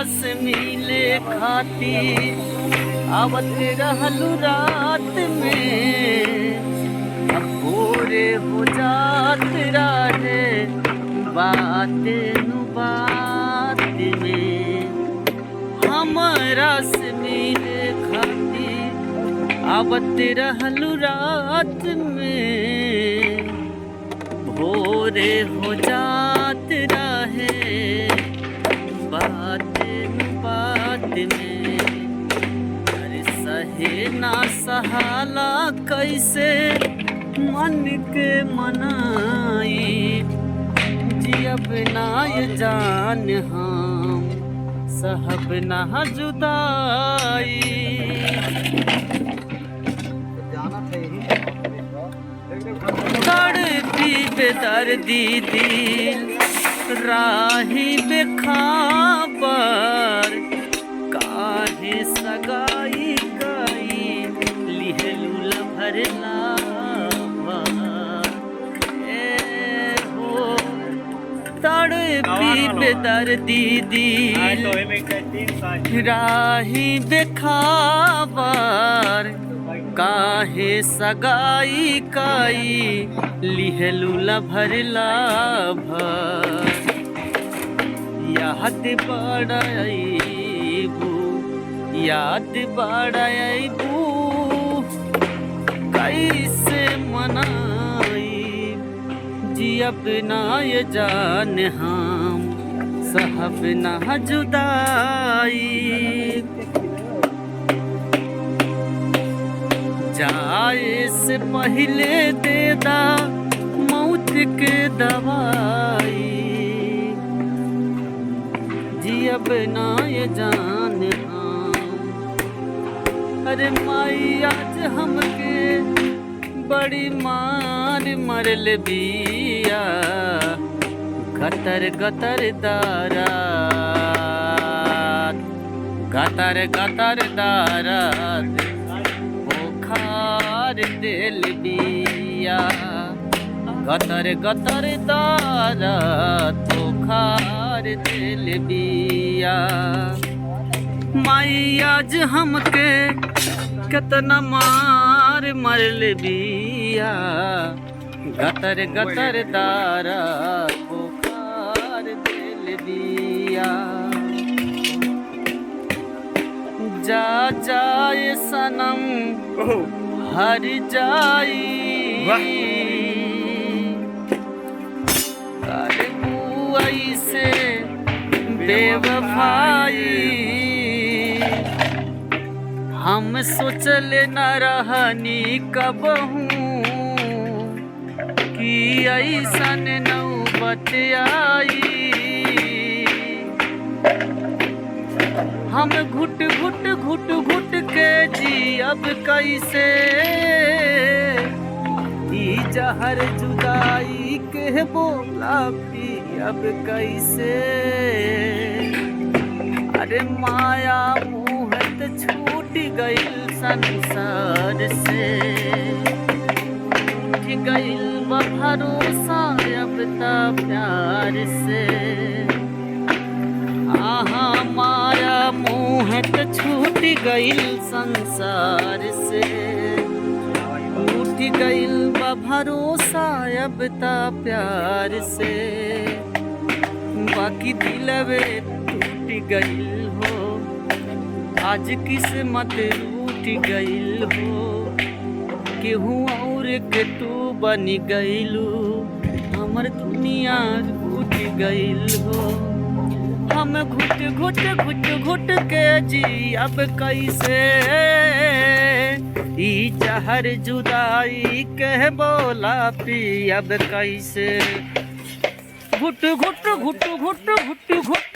से मिले खातिर आवत रहलू रात में, अब भोरे हो जात रहे बात नु बात में। हमरा से मिले खातिर आवत रहलू रात में, भोरे हो जात रहे बात नु बात में। अरे सहे ना सहाला कैसे मन के मनाई, जियब ना ये जान हम सहब ना जुदाई। तड़पी बेदर्दी दिल राही बेखबर, काहे सगाई गई लिहलू लभरला तड़पी बेदर्दी दिल राही बेखबर, काहे सगाई काई लिहलू लभरला भर। याद बड़ाईबू याद बड़ाईबू कैसे मनाई, जियब ना ये जान हम सहब ना जुदाई। जाए से पहले देदा मौत के दवाई, जियब ना ये जान हम। अरे माई आज हमके बड़ी मार मरल बिया, गतर गतर दारात गतर गतर दारात बुखार दिल बिया, गतर गतर दारात बुखार दिल बिया। माई आज हमके कितना मार मरल बिया, गतर गतर दारा बुखार दिल बिया। जा जाए सनम हर जाई, करबू ऐसे बेवफाई। हम सोचल न रहनी कबहू कि ऐसन नौबत आई। हम घुट घुट घुट घुट के जी अब कैसे, ई जहर जुदाई के बोला पी अब कैसे। अरे माया मुहत छूट गइल संसार से, उठ गइल भरोसा अब ता प्यार से। आहा माया मुहत छूट गइल संसार से, उठ गइल भरोसा अब ता प्यार से। बाकी दिलवे टूट गइल हो, आज किस्मत रूठ गइल हो। केहू और के तू बन गइलू, हमर दुनिया टूट गइल हो। हम घुट घुट घुट घुट के जी अब कैसे, ई जहर जुदाई के बोला पी अब कैसे। घुट घुट घुट घुट घुट घुट